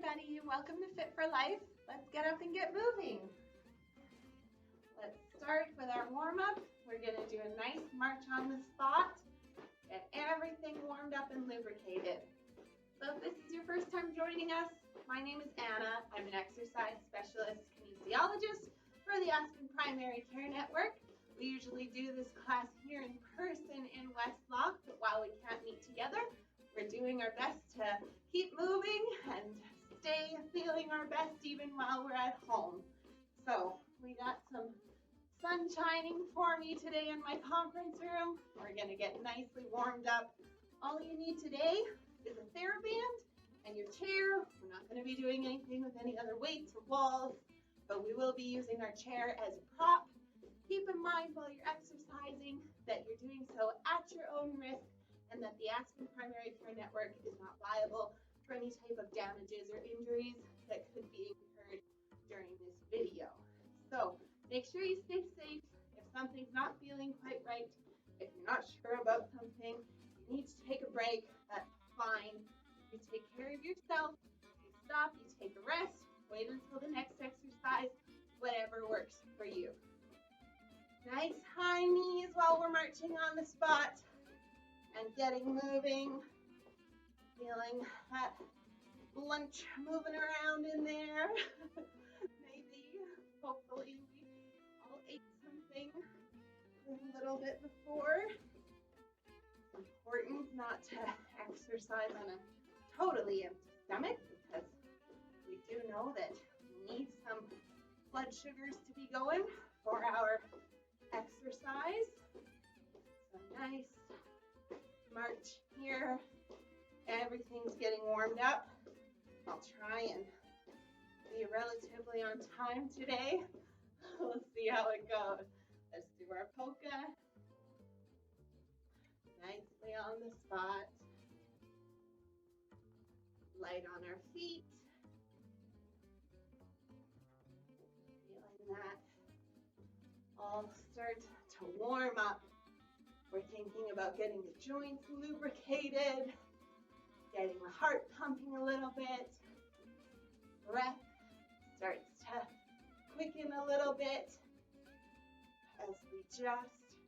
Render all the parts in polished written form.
everybody, welcome to Fit for Life. Let's get up and get moving. Let's start with our warm-up. We're going to do a nice march on the spot, get everything warmed up and lubricated. So if this is your first time joining us, my name is Anna. I'm an exercise specialist kinesiologist for the Aspen Primary Care Network. We usually do this class here in person in Westlock, but while we can't meet together, we're doing our best to keep moving and stay feeling our best even while we're at home. So we got some sun shining for me today in my conference room. We're gonna get nicely warmed up. All you need today is a TheraBand and your chair. We're not gonna be doing anything with any other weights or walls, but we will be using our chair as a prop. Keep in mind while you're exercising that you're doing so at your own risk and that the Aspen Primary Care Network is not liable for any type of damages or injuries that could be incurred during this video. So make sure you stay safe. If something's not feeling quite right, if you're not sure about something, you need to take a break, that's fine. You take care of yourself, you stop, you take a rest, wait until the next exercise, whatever works for you. Nice high knees while we're marching on the spot and getting moving. Feeling that lunch moving around in there. Maybe, hopefully, we all ate something a little bit before. It's important not to exercise on a totally empty stomach because we do know that we need some blood sugars to be going for our exercise. So nice march here. Everything's getting warmed up. I'll try and be relatively on time today. We'll see how it goes. Let's do our polka. Nicely on the spot. Light on our feet. Feeling that all start to warm up. We're thinking about getting the joints lubricated, getting the heart pumping a little bit. Breath starts to quicken a little bit as we just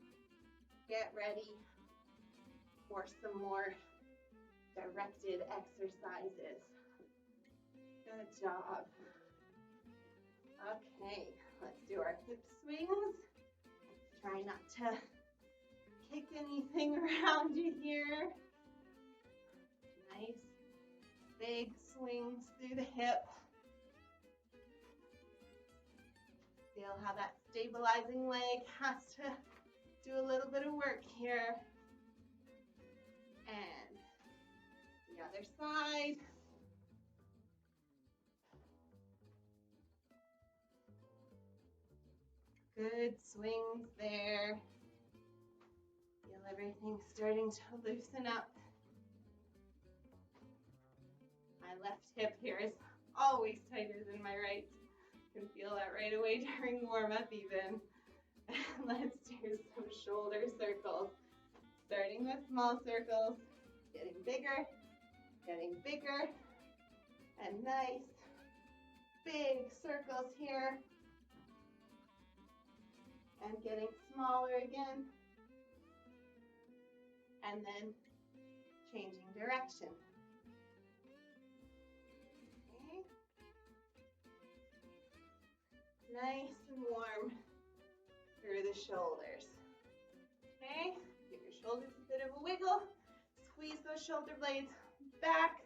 get ready for some more directed exercises. Good job. Okay, let's do our hip swings. Try not to kick anything around you here. Nice big swings through the hip. Feel how that stabilizing leg has to do a little bit of work here. And the other side. Good swings there. Feel everything starting to loosen up. My left hip here is always tighter than my right. You can feel that right away during warm-up even. Let's do some shoulder circles. Starting with small circles, getting bigger, and nice big circles here. And getting smaller again. And then changing direction. Okay. Nice and warm through the shoulders. Okay, give your shoulders a bit of a wiggle. Squeeze those shoulder blades back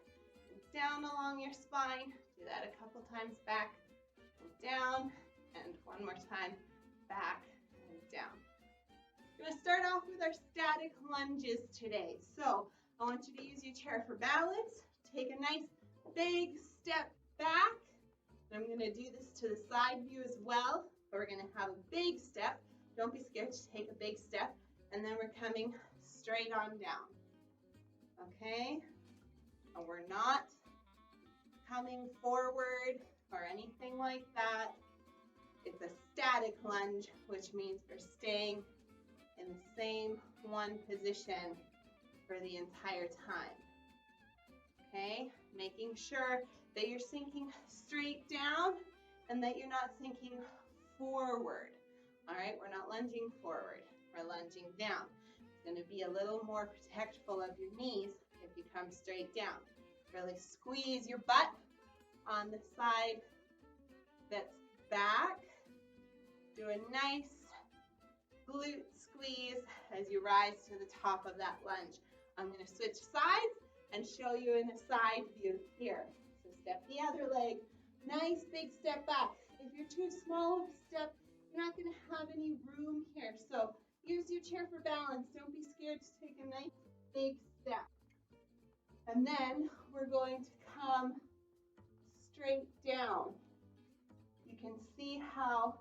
and down along your spine. Do that a couple times back and down, and one more time back and down. We're going to start off with our static lunges today. So I want you to use your chair for balance. Take a nice big step back. And I'm going to do this to the side view as well. But we're going to have a big step. Don't be scared to take a big step. And then we're coming straight on down. Okay? And we're not coming forward or anything like that. It's a static lunge, which means we're staying in the same one position for the entire time. Okay? Making sure that you're sinking straight down and that you're not sinking forward. All right, we're not lunging forward, we're lunging down. It's going to be a little more protectful of your knees if you come straight down. Really squeeze your butt on the side that's back. Do a nice glute squeeze as you rise to the top of that lunge. I'm going to switch sides and show you in a side view here. So step the other leg, nice big step back. If you're too small of a step, you're not going to have any room here. So use your chair for balance. Don't be scared to take a nice big step. And then we're going to come straight down. You can see how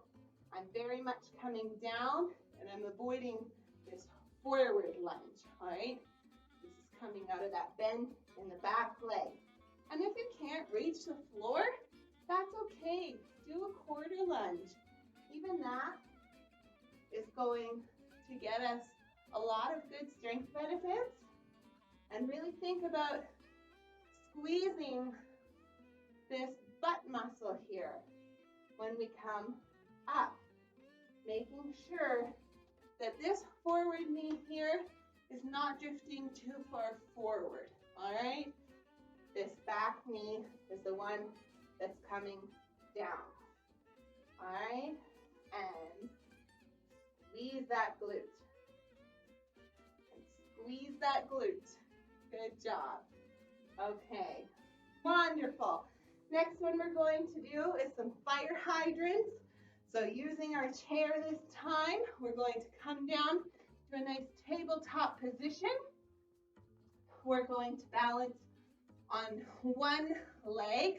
I'm very much coming down and I'm avoiding this forward lunge, all right? This is coming out of that bend in the back leg. And if you can't reach the floor, that's okay. Do a quarter lunge. Even that is going to get us a lot of good strength benefits. And really think about squeezing this butt muscle here when we come up. Making sure that this forward knee here is not drifting too far forward, all right? This back knee is the one that's coming down, all right? And squeeze that glute. And squeeze that glute. Good job. Okay, wonderful. Next one we're going to do is some fire hydrants. So using our chair this time, we're going to come down to a nice tabletop position. We're going to balance on one leg,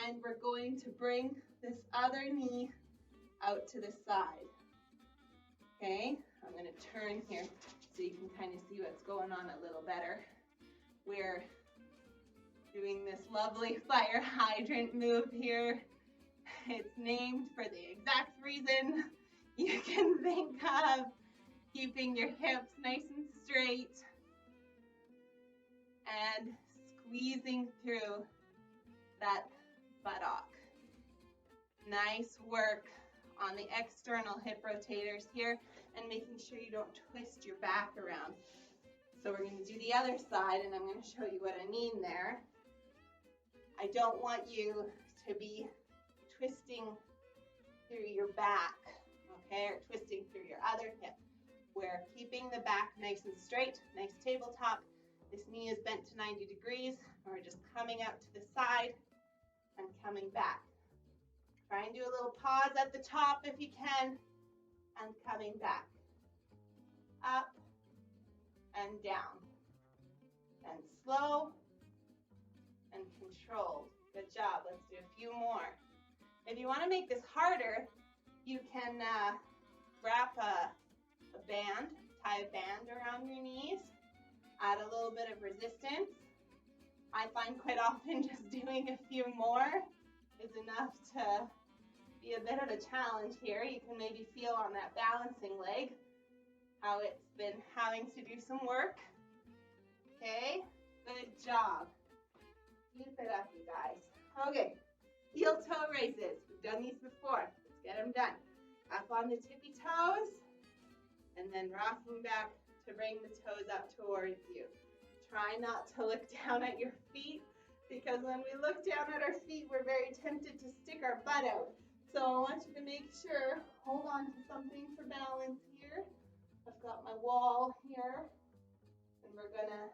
and we're going to bring this other knee out to the side. Okay, I'm going to turn here so you can kind of see what's going on a little better. We're doing this lovely fire hydrant move here. It's named for the exact reason you can think of, keeping your hips nice and straight and squeezing through that buttock. Nice work on the external hip rotators here and making sure you don't twist your back around. So we're going to do the other side, and I'm going to show you what I mean there. I don't want you to be twisting through your back, okay, or twisting through your other hip. We're keeping the back nice and straight, nice tabletop. This knee is bent to 90 degrees. We're just coming out to the side and coming back. Try and do a little pause at the top if you can, and coming back. Up and down. And slow and controlled. Good job. Let's do a few more. If you want to make this harder, you can wrap a band, tie a band around your knees, add a little bit of resistance. I find quite often just doing a few more is enough to be a bit of a challenge here. You can maybe feel on that balancing leg how it's been having to do some work. Okay, good job. Keep it up, you guys. Okay, heel toe raises. We've done these before. Let's get them done. Up on the tippy toes, and then rocking back to bring the toes up towards you. Try not to look down at your feet, because when we look down at our feet, we're very tempted to stick our butt out. So I want you to make sure, hold on to something for balance here. I've got my wall here, and we're gonna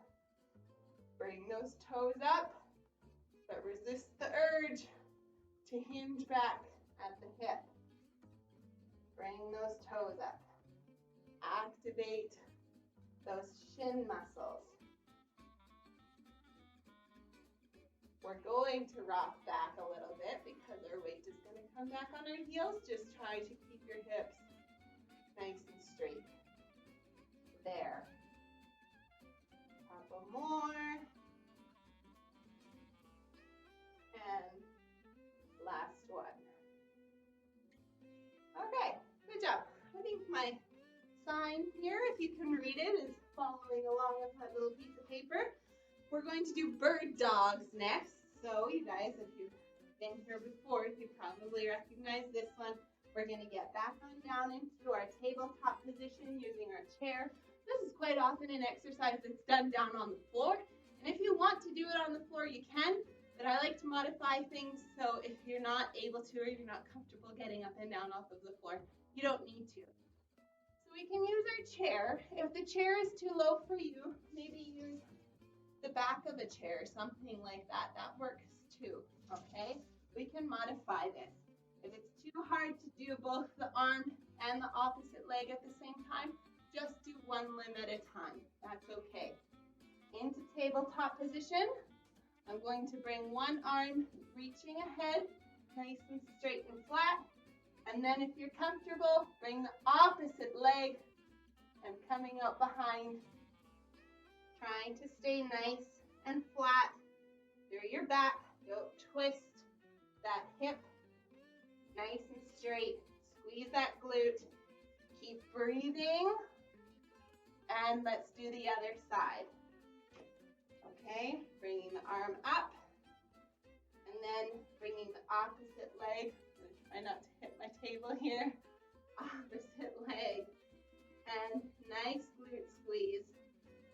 bring those toes up, but resist the urge to hinge back at the hip. Bring those toes up. Activate those shin muscles. We're going to rock back a little bit because our weight is going to come back on our heels. Just try to keep your hips nice and straight. There. Couple more. And last one. Okay, good job. I think my sign here, if you can read it, is following along with that little piece of paper. We're going to do bird dogs next. So you guys, if you've been here before, you probably recognize this one. We're going to get back on down into our tabletop position using our chair. This is quite often an exercise that's done down on the floor. And if you want to do it on the floor, you can. But I like to modify things so if you're not able to or you're not comfortable getting up and down off of the floor, you don't need to. So we can use our chair. If the chair is too low for you, maybe use the back of a chair, something like that. That works too, okay? We can modify this. If it's too hard to do both the arm and the opposite leg at the same time, just do one limb at a time. That's okay. Into tabletop position. I'm going to bring one arm reaching ahead, nice and straight and flat. And then if you're comfortable, bring the opposite leg and coming out behind. Trying to stay nice and flat through your back. Don't twist that hip. Nice and straight. Squeeze that glute. Keep breathing. And let's do the other side. Okay, bringing the arm up. And then bringing the opposite leg. I'm going to try not to hit my table here. Opposite leg. And nice glute squeeze.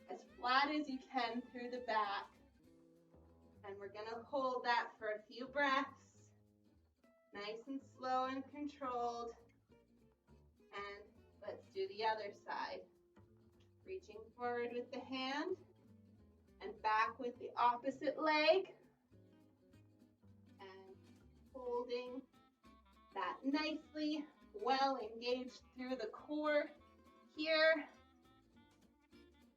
As flat as you can through the back. And we're going to hold that for a few breaths. Nice and slow and controlled. And let's do the other side. Reaching forward with the hand and back with the opposite leg. And holding that nicely, well engaged through the core here.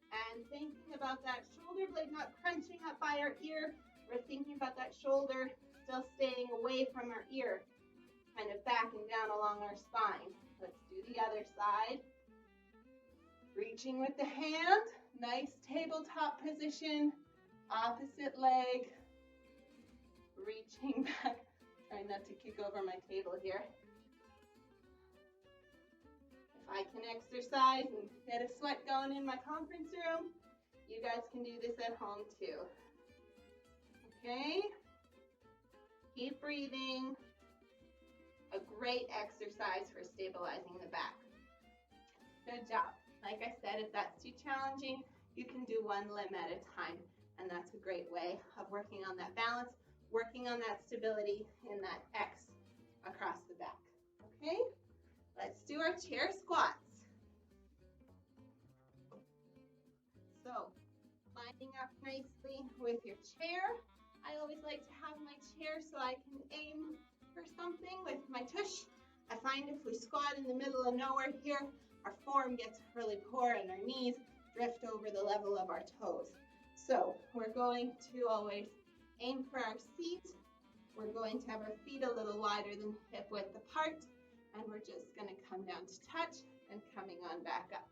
And thinking about that shoulder blade not crunching up by our ear. We're thinking about that shoulder still staying away from our ear, kind of backing down along our spine. Let's do the other side. Reaching with the hand, nice tabletop position, opposite leg. Reaching back, trying not to kick over my table here. If I can exercise and get a sweat going in my conference room, you guys can do this at home too. Okay? Keep breathing. A great exercise for stabilizing the back. Good job. Like I said, if that's too challenging, you can do one limb at a time. And that's a great way of working on that balance, working on that stability in that X across the back. Okay? Let's do our chair squats. So, lining up nicely with your chair. I always like to have my chair so I can aim for something with my tush. I find if we squat in the middle of nowhere here, our form gets really poor and our knees drift over the level of our toes. So we're going to always aim for our seat. We're going to have our feet a little wider than hip width apart. And we're just going to come down to touch and coming on back up.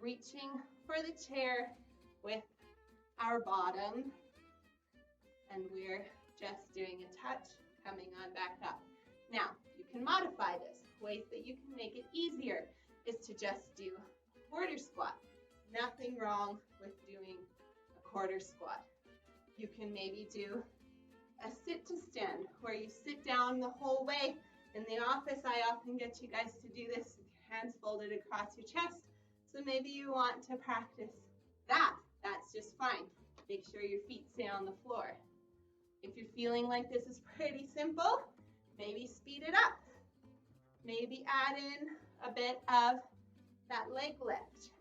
Reaching for the chair with our bottom. And we're just doing a touch, coming on back up. Now, you can modify this. Ways that you can make it easier is to just do a quarter squat. Nothing wrong with doing a quarter squat. You can maybe do a sit to stand, where you sit down the whole way. In the office, I often get you guys to do this with your hands folded across your chest. So maybe you want to practice that. That's just fine. Make sure your feet stay on the floor. If you're feeling like this is pretty simple, maybe speed it up. Maybe add in a bit of that leg lift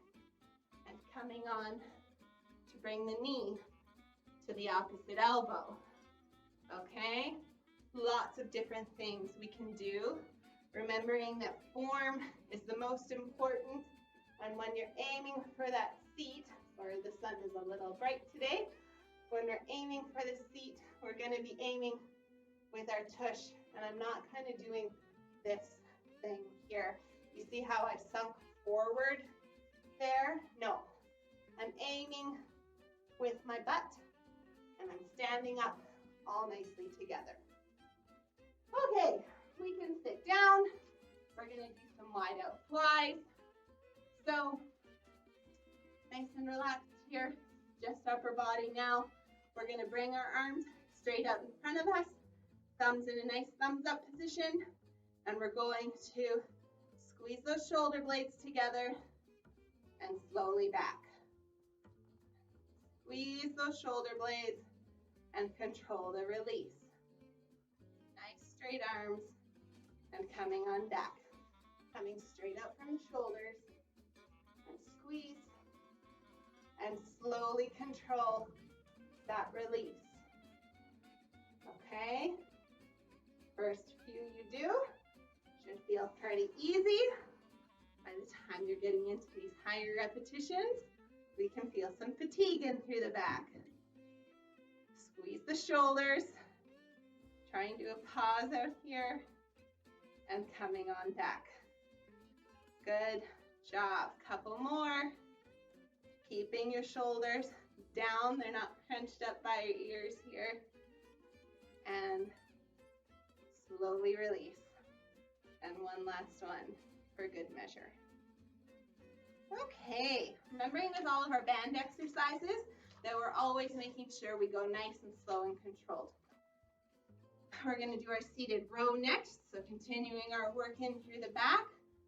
and coming on to bring the knee to the opposite elbow. Okay? Lots of different things we can do. Remembering that form is the most important. And when you're aiming for that seat, sorry, the sun is a little bright today. When we're aiming for the seat, we're going to be aiming with our tush. And I'm not kind of doing this thing here. You see how I've sunk forward there? No. I'm aiming with my butt and I'm standing up all nicely together. Okay, we can sit down. We're going to do some wide out flies. So, nice and relaxed here, just upper body now. We're going to bring our arms straight out in front of us, thumbs in a nice thumbs up position, and we're going to squeeze those shoulder blades together and slowly back. Squeeze those shoulder blades and control the release. Nice straight arms and coming on back. Coming straight out from the shoulders and squeeze and slowly control that release. Okay, first few you do should feel pretty easy. By the time you're getting into these higher repetitions, we can feel some fatigue in through the back. Squeeze the shoulders, try and do a pause out here, and coming on back. Good job. Couple more. Keeping your shoulders down, they're not crunched up by your ears here. And slowly release. And one last one for good measure. Okay, remembering with all of our band exercises that we're always making sure we go nice and slow and controlled. We're going to do our seated row next, so continuing our work in through the back.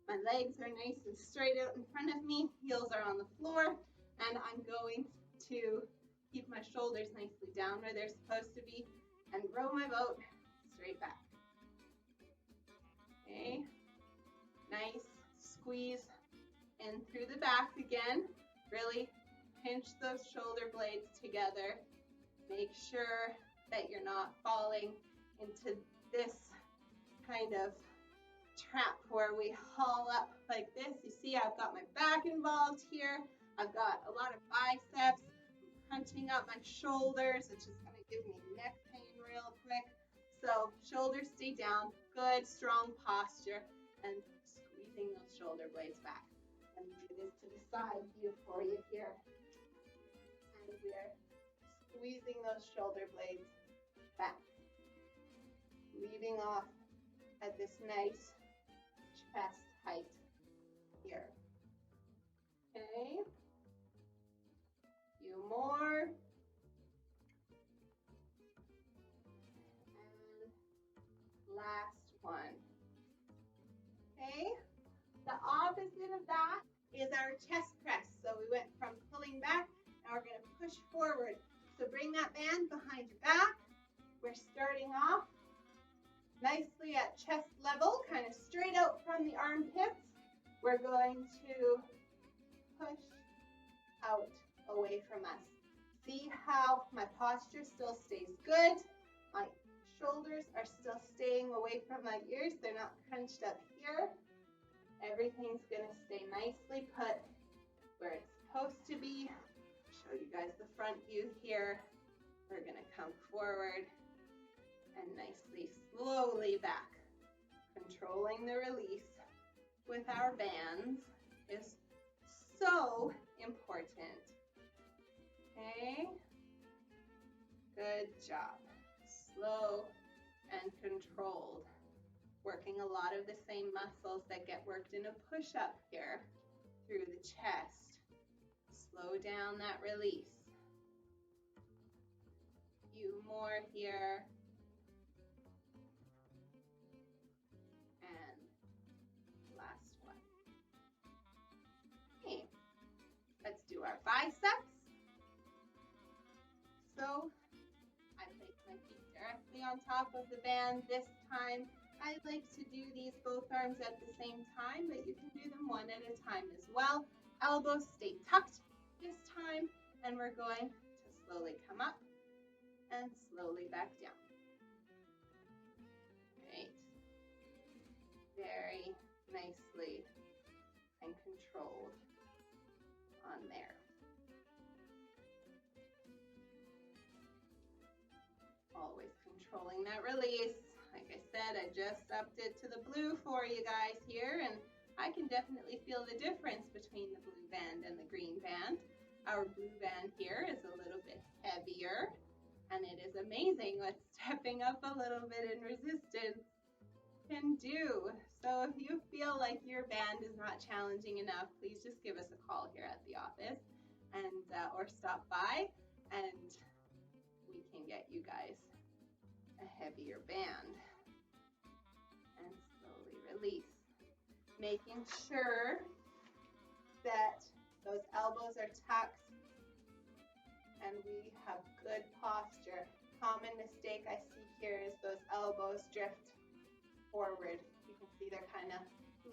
My legs are nice and straight out in front of me, heels are on the floor, and I'm going to keep my shoulders nicely down where they're supposed to be and row my boat straight back. Okay, nice squeeze in through the back again. Really pinch those shoulder blades together. Make sure that you're not falling into this kind of trap where we haul up like this. You see, I've got my back involved here. I've got a lot of biceps. I'm crunching up my shoulders, which is going to give me neck pain real quick. So shoulders stay down, good strong posture, and squeezing those shoulder blades back. And do this to the side view for you here. And we're squeezing those shoulder blades back, leaving off at this nice chest height here. Okay, few more. And last one. Okay, the opposite of that is our chest press. So we went from pulling back, now we're going to push forward. So bring that band behind your back. We're starting off nicely at chest level, kind of straight out from the armpits. We're going to push out away from us. See how my posture still stays good. My shoulders are still staying away from my ears. They're not crunched up here. Everything's gonna stay nicely put where it's supposed to be. Show you guys the front view here. We're gonna come forward and nicely, slowly back. Controlling the release with our bands is so important. Okay, good job. Slow and controlled. Working a lot of the same muscles that get worked in a push-up here through the chest. Slow down that release. Few more here. And last one. Okay, let's do our biceps. So I place my feet directly on top of the band this time. I like to do these both arms at the same time, but you can do them one at a time as well. Elbows stay tucked this time, and we're going to slowly come up and slowly back down. Right. Very nicely and controlled on there. Always controlling that release. Like I said, I just upped it to the blue for you guys here, and I can definitely feel the difference between the blue band and the green band. Our blue band here is a little bit heavier, and it is amazing what stepping up a little bit in resistance can do. So if you feel like your band is not challenging enough, please just give us a call here at the office, and or stop by, and we can get you guys heavier band. And slowly release. Making sure that those elbows are tucked and we have good posture. Common mistake I see here is those elbows drift forward. You can see they're kind of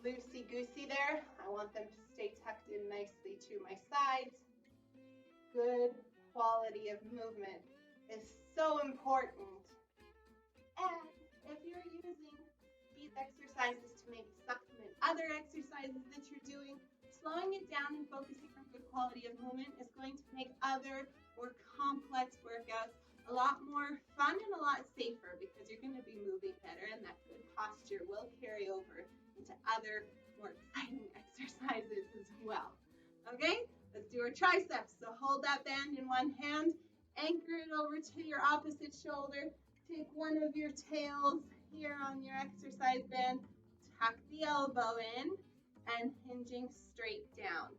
loosey-goosey there. I want them to stay tucked in nicely to my sides. Good quality of movement is so important. And if you're using these exercises to maybe supplement other exercises that you're doing, slowing it down and focusing on good quality of movement is going to make other more complex workouts a lot more fun and a lot safer because you're going to be moving better and that good posture will carry over into other more exciting exercises as well. Okay, let's do our triceps. So hold that band in one hand, anchor it over to your opposite shoulder, take one of your tails here on your exercise band, tuck the elbow in and hinging straight down.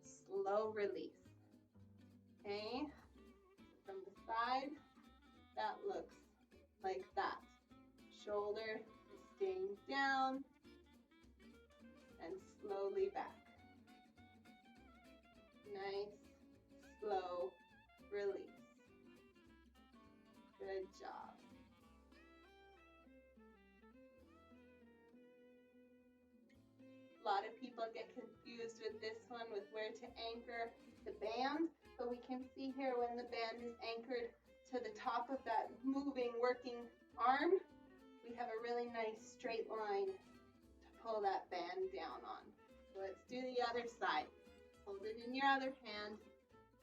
Slow release. Okay. From the side, that looks like that. Shoulder is staying down and slowly back. Nice, slow release. Good job. A lot of people get confused with this one, with where to anchor the band. But we can see here when the band is anchored to the top of that moving, working arm, we have a really nice straight line to pull that band down on. So let's do the other side. Hold it in your other hand,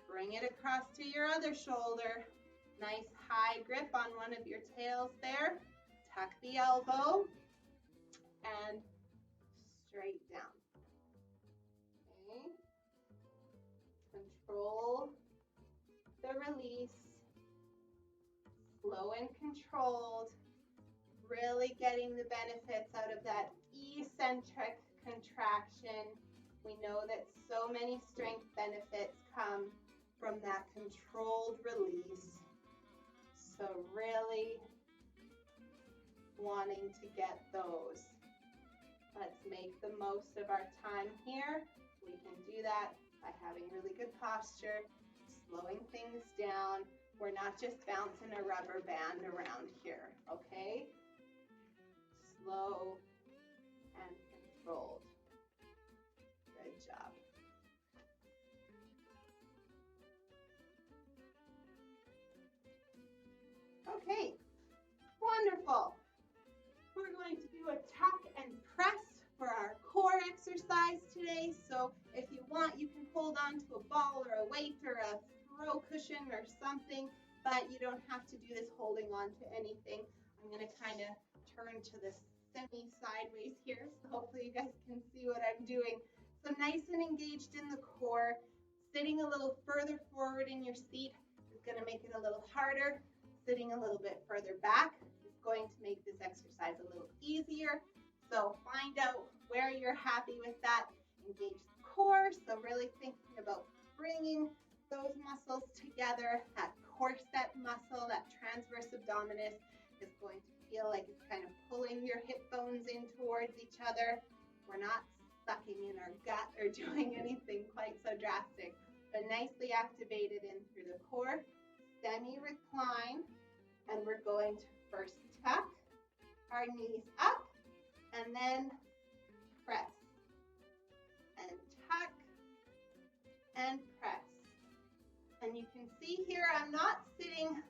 bring it across to your other shoulder. Nice high grip on one of your tails there. Tuck the elbow and straight down. Okay. Control the release, slow and controlled, really getting the benefits out of that eccentric contraction. We know that so many strength benefits come from that controlled release. So really wanting to get those. Let's make the most of our time here. We can do that by having really good posture, slowing things down. We're not just bouncing a rubber band around here, okay? Slow and controlled. Good job. Okay, wonderful. We're going to do a tuck and press for our core exercise today. So if you want, you can hold on to a ball or a weight or a throw cushion or something, but you don't have to do this holding on to anything. I'm going to kind of turn to the semi-sideways here, so hopefully you guys can see what I'm doing. So nice and engaged in the core. Sitting a little further forward in your seat is going to make it a little harder. Sitting a little bit further back is going to make this exercise a little easier. So find out where you're happy with that. Engage the core. So really thinking about bringing those muscles together. That corset muscle, that transverse abdominis is going to feel like it's kind of pulling your hip bones in towards each other. We're not sucking in our gut or doing anything quite so drastic, but nicely activated in through the core. Semi-recline, and we're going to first tuck our knees up and then press and tuck and press. And you can see here I'm not sitting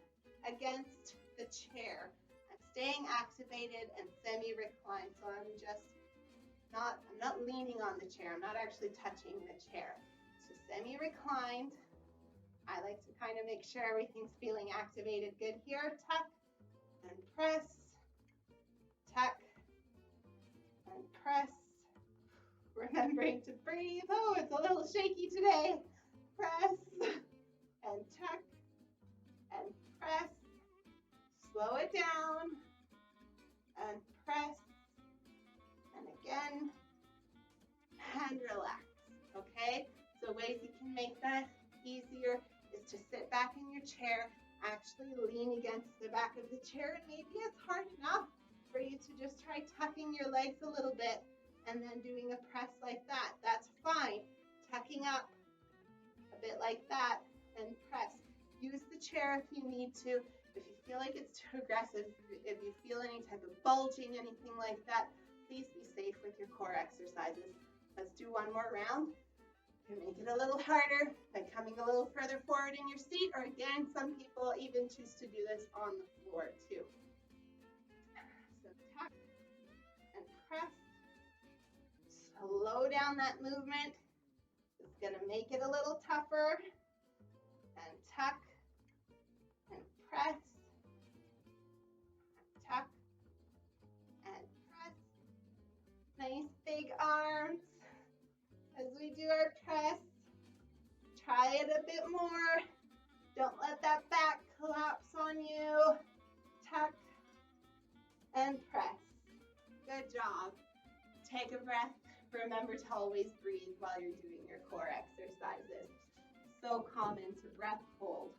against the chair. I'm staying activated and semi-reclined, so I'm not leaning on the chair. I'm not actually touching the chair. So semi-reclined. I like to kind of make sure everything's feeling activated good here. Tuck and press, tuck and press. Remembering to breathe. Oh, it's a little shaky today. Press and tuck and press. Slow it down and press. And again, and relax. Okay? So ways you can make that easier is to sit back in your chair, Actually lean against the back of the chair, and maybe it's hard enough for you to just try tucking your legs a little bit and then doing a press like that. That's fine. Tucking up a bit like that and press. Use the chair if you need to. If you feel like it's too aggressive, if you feel any type of bulging, anything like that, please be safe with your core exercises. Let's do one more round. You can make it a little harder by coming a little further forward in your seat, or again, some people even choose to do this on the floor too. So tuck and press. Slow down that movement. It's going to make it a little tougher. And tuck and press. Tuck and press. Nice big arms. As we do our press, try it a bit more. Don't let that back collapse on you. Tuck and press. Good job. Take a breath. Remember to always breathe while you're doing your core exercises. So common to breath hold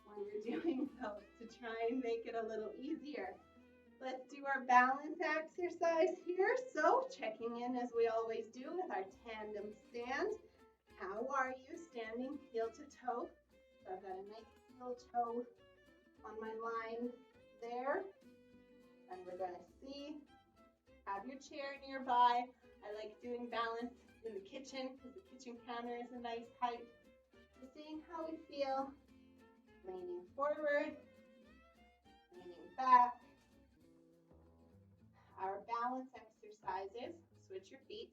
when you're doing those to try and make it a little easier. Let's do our balance exercise here. So checking in as we always do with our tandem stand. How are you standing heel to toe? So I've got a nice heel toe on my line there. And we're going to see, have your chair nearby. I like doing balance in the kitchen because the kitchen counter is a nice height. So seeing how we feel. Leaning forward, leaning back. Our balance exercises, switch your feet.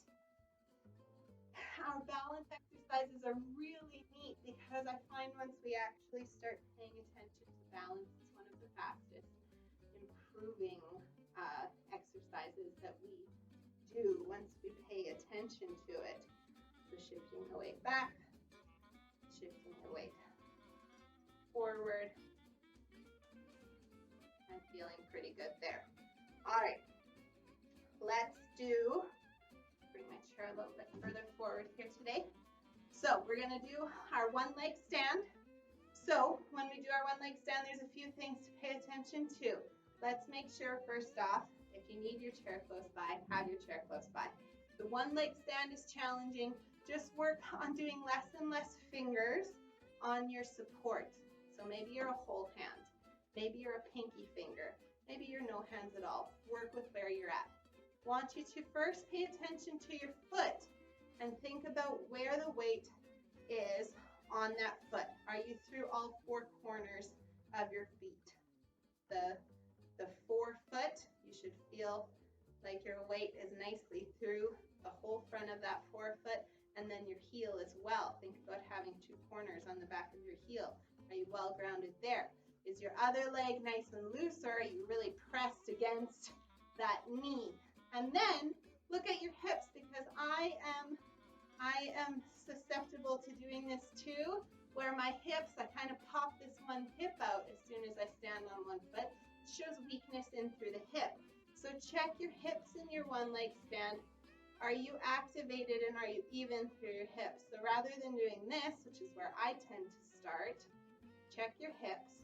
Our balance exercises are really neat because I find once we actually start paying attention to balance, it's one of the fastest improving exercises that we do once we pay attention to it. So shifting the weight back, shifting the weight forward, and feeling pretty good there. All right. Let's bring my chair a little bit further forward here today. So we're going to do our one leg stand. So when we do our one leg stand, there's a few things to pay attention to. Let's make sure first off, if you need your chair close by, have your chair close by. The one leg stand is challenging. Just work on doing less and less fingers on your support. So maybe you're a whole hand. Maybe you're a pinky finger. Maybe you're no hands at all. Work with where you're at. Want you to first pay attention to your foot and think about where the weight is on that foot. Are you through all four corners of your feet? The forefoot, you should feel like your weight is nicely through the whole front of that forefoot, and then your heel as well. Think about having two corners on the back of your heel. Are you well grounded there? Is your other leg nice and loose, or are you really pressed against that knee? And then look at your hips, because I am susceptible to doing this too, where my hips, I kind of pop this one hip out as soon as I stand on one foot. It shows weakness in through the hip. So check your hips in your one leg stand. Are you activated and are you even through your hips? So rather than doing this, which is where I tend to start, check your hips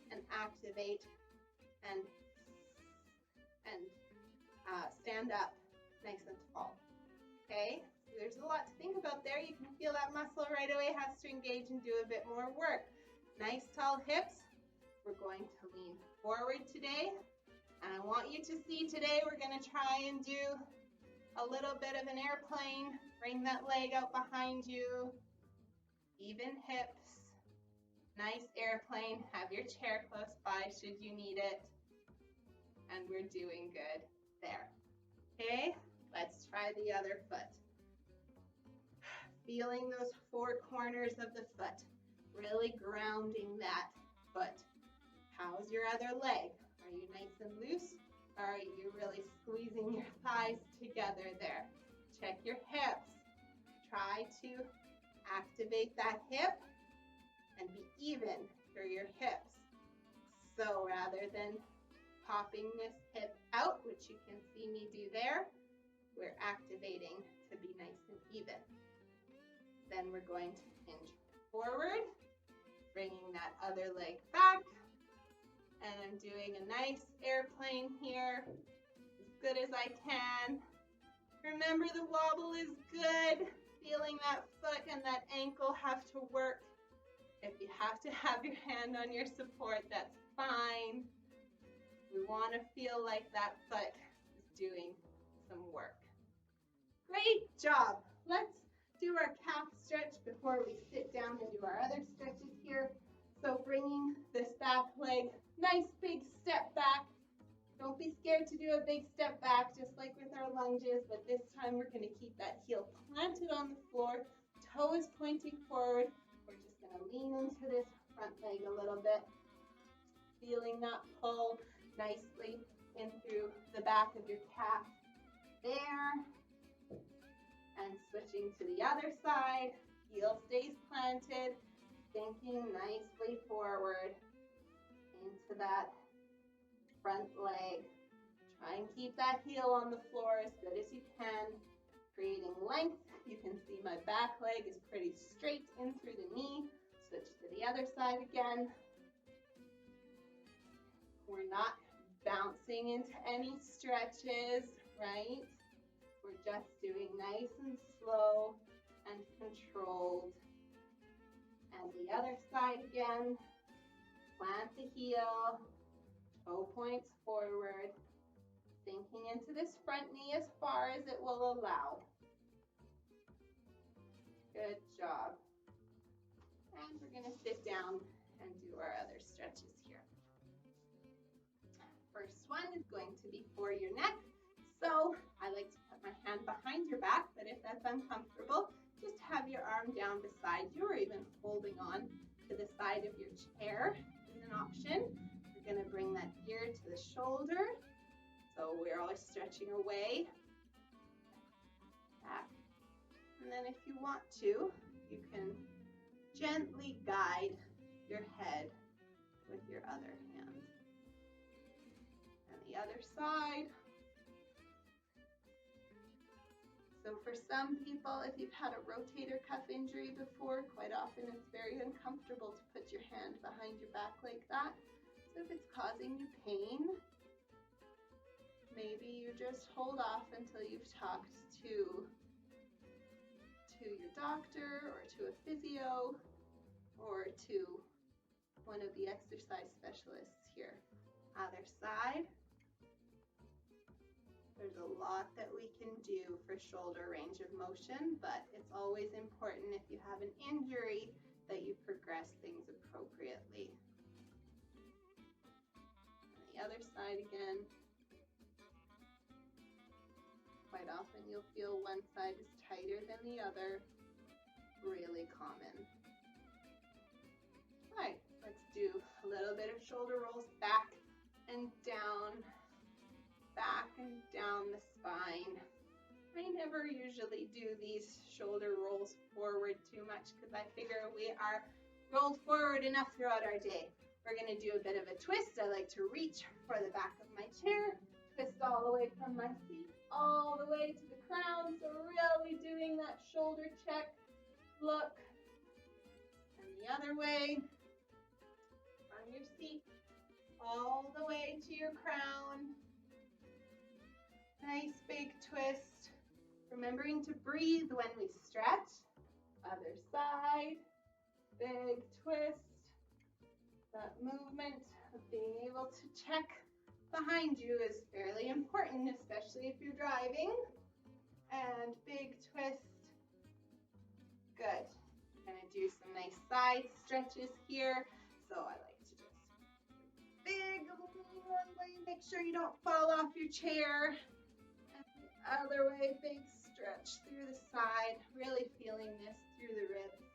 and activate and stand up nice and tall. Okay, so there's a lot to think about there. You can feel that muscle right away has to engage and do a bit more work. Nice tall hips. We're going to lean forward today. And I want you to see today we're going to try and do a little bit of an airplane. Bring that leg out behind you. Even hips. Nice airplane. Have your chair close by should you need it. And we're doing good there. Okay, let's try the other foot. Feeling those four corners of the foot. Really grounding that foot. How's your other leg? Are you nice and loose? Or are you really squeezing your thighs together there? Check your hips. Try to activate that hip and be even through your hips. So rather than popping this hip out, which you can see me do there, we're activating to be nice and even. Then we're going to hinge forward, bringing that other leg back. And I'm doing a nice airplane here, as good as I can. Remember, the wobble is good. Feeling that foot and that ankle have to work. If you have to have your hand on your support, that's fine. We want to feel like that foot is doing some work. Great job. Let's do our calf stretch before we sit down and do our other stretches here. So bringing this back leg, nice big step back. Don't be scared to do a big step back, just like with our lunges, but this time we're going to keep that heel planted on the floor, toe is pointing forward. We're just going to lean into this front leg a little bit, feeling that pull nicely in through the back of your calf there. And switching to the other side, heel stays planted, sinking nicely forward into that front leg. Try and keep that heel on the floor as good as you can, creating length. You can see my back leg is pretty straight in through the knee. Switch to the other side again. We're not bouncing into any stretches, right? We're just doing nice and slow and controlled. And the other side again. Plant the heel, toe points forward, sinking into this front knee as far as it will allow. Good job. And we're going to sit down and do our other stretches here. First one is going to be for your neck. So I like to put my hand behind your back, but if that's uncomfortable, just have your arm down beside you or even holding on to the side of your chair is an option. We're going to bring that ear to the shoulder. So we're always stretching away. Back. And then if you want to, you can gently guide your head with your other hand. And the other side. So for some people, if you've had a rotator cuff injury before, quite often it's very uncomfortable to put your hand behind your back like that. So if it's causing you pain, maybe you just hold off until you've talked to your doctor or to a physio or to one of the exercise specialists here. Other side. There's a lot that we can do for shoulder range of motion, but it's always important if you have an injury that you progress things appropriately. And the other side again. Quite often you'll feel one side is tighter than the other. Really common. All right, let's do a little bit of shoulder rolls back and down. Back and down the spine. I never usually do these shoulder rolls forward too much because I figure we are rolled forward enough throughout our day. We're going to do a bit of a twist. I like to reach for the back of my chair, twist all the way from my seat, all the way to the crown. So really doing that shoulder check, look, and the other way from your seat, all the way to your crown. Nice big twist. Remembering to breathe when we stretch. Other side. Big twist. That movement of being able to check behind you is fairly important, especially if you're driving. And big twist. Good. Gonna do some nice side stretches here. So I like to just big lean one way. Make sure you don't fall off your chair. Other way, big stretch through the side, really feeling this through the ribs.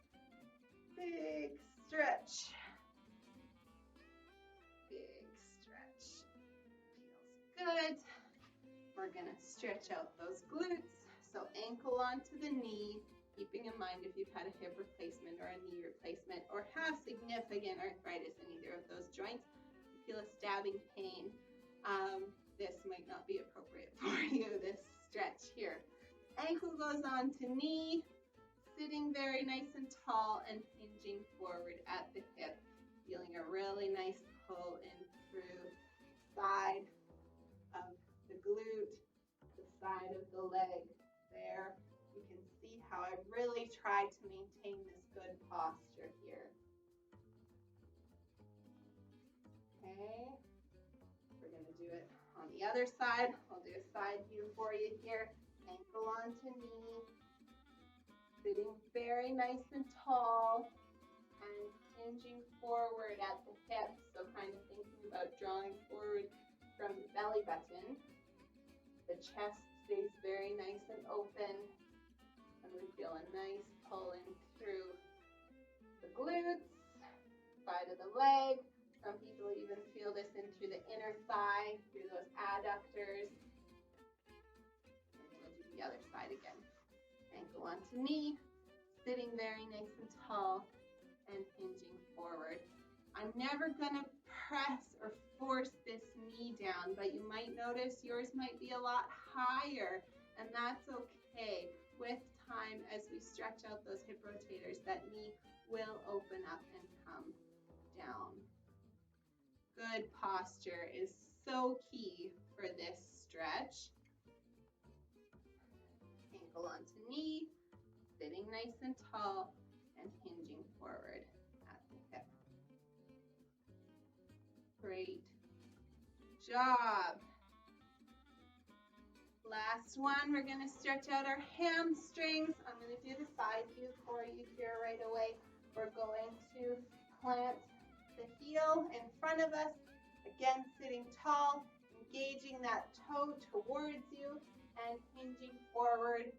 Big stretch. Big stretch. Feels good. We're going to stretch out those glutes. So ankle onto the knee, keeping in mind if you've had a hip replacement or a knee replacement or have significant arthritis in either of those joints, you feel a stabbing pain, this might not be appropriate for you, this stretch here. Ankle goes on to knee, sitting very nice and tall and hinging forward at the hip. side of the glute, the side of the leg there. You can see how I really try to maintain this good posture here. Okay, we're going to do it on the other side. I'll do a side view for you here. Ankle onto knee, sitting very nice and tall and hinging forward at the hips. So kind of thinking about drawing forward from the belly button. The chest stays very nice and open. And we feel a nice pulling through the glutes, side of the leg. Some people even feel this in through the inner thigh, through those adductors. And we'll do the other side again. Ankle onto knee, sitting very nice and tall and hinging forward. I'm never going to press or force this knee down, but you might notice yours might be a lot higher, and that's okay. With time, as we stretch out those hip rotators, that knee will open up and come down. Good posture is so key for this stretch. Ankle onto knee, sitting nice and tall and hinging forward at the hip. Great job. Last one, we're going to stretch out our hamstrings. I'm going to do the side view for you here right away. We're going to plant the heel in front of us. Again, sitting tall, engaging that toe towards you and hinging forward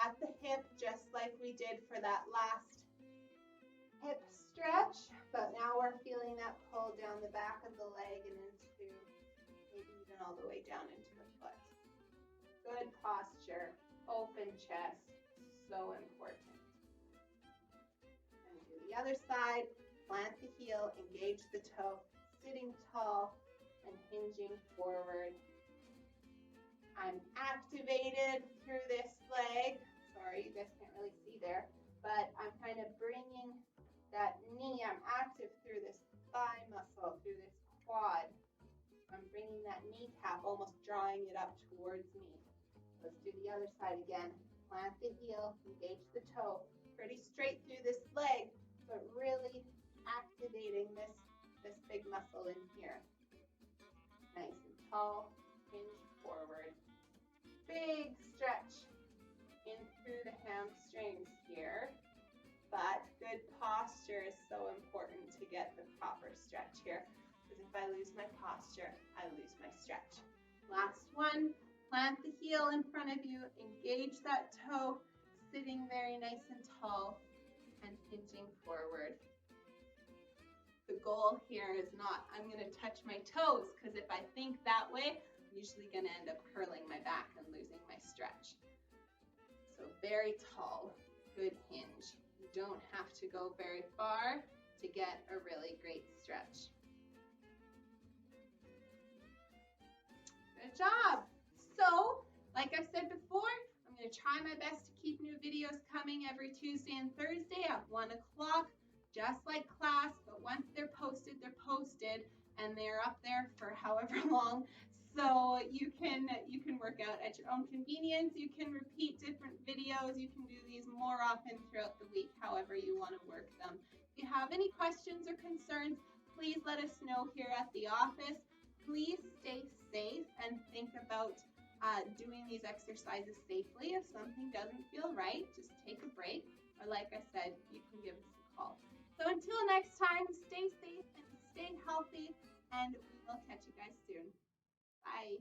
at the hip, just like we did for that last hip stretch. But now we're feeling that pull down the back of the leg and into, maybe even all the way down into the foot. Good posture, open chest, so important. And do the other side, plant the heel, engage the toe, sitting tall and hinging forward. I'm activated through this leg. Sorry, you guys can't really see there, but I'm kind of bringing that knee, I'm active through this thigh muscle, through this quad. I'm bringing that kneecap, almost drawing it up towards me. Let's do the other side again. Plant the heel, engage the toe, pretty straight through this leg, but really activating this big muscle in here. Nice and tall, hinge forward. Big stretch in through the hamstrings here, but good posture is so important to get the proper stretch here, because if I lose my posture, I lose my stretch. Last one. Plant the heel in front of you, engage that toe, sitting very nice and tall and hinging forward. The goal here is not, I'm going to touch my toes, because if I think that way, I'm usually going to end up curling my back and losing my stretch. So very tall, good hinge. You don't have to go very far to get a really great stretch. Good job. So, like I said before, I'm going to try my best to keep new videos coming every Tuesday and Thursday at 1 o'clock, just like class, but once they're posted, and they're up there for however long. So you can work out at your own convenience. You can repeat different videos. You can do these more often throughout the week, however you want to work them. If you have any questions or concerns, please let us know here at the office. Please stay safe and think about doing these exercises safely. If something doesn't feel right, just take a break, or like I said, you can give us a call. So until next time, stay safe and stay healthy, and we will catch you guys soon. Bye.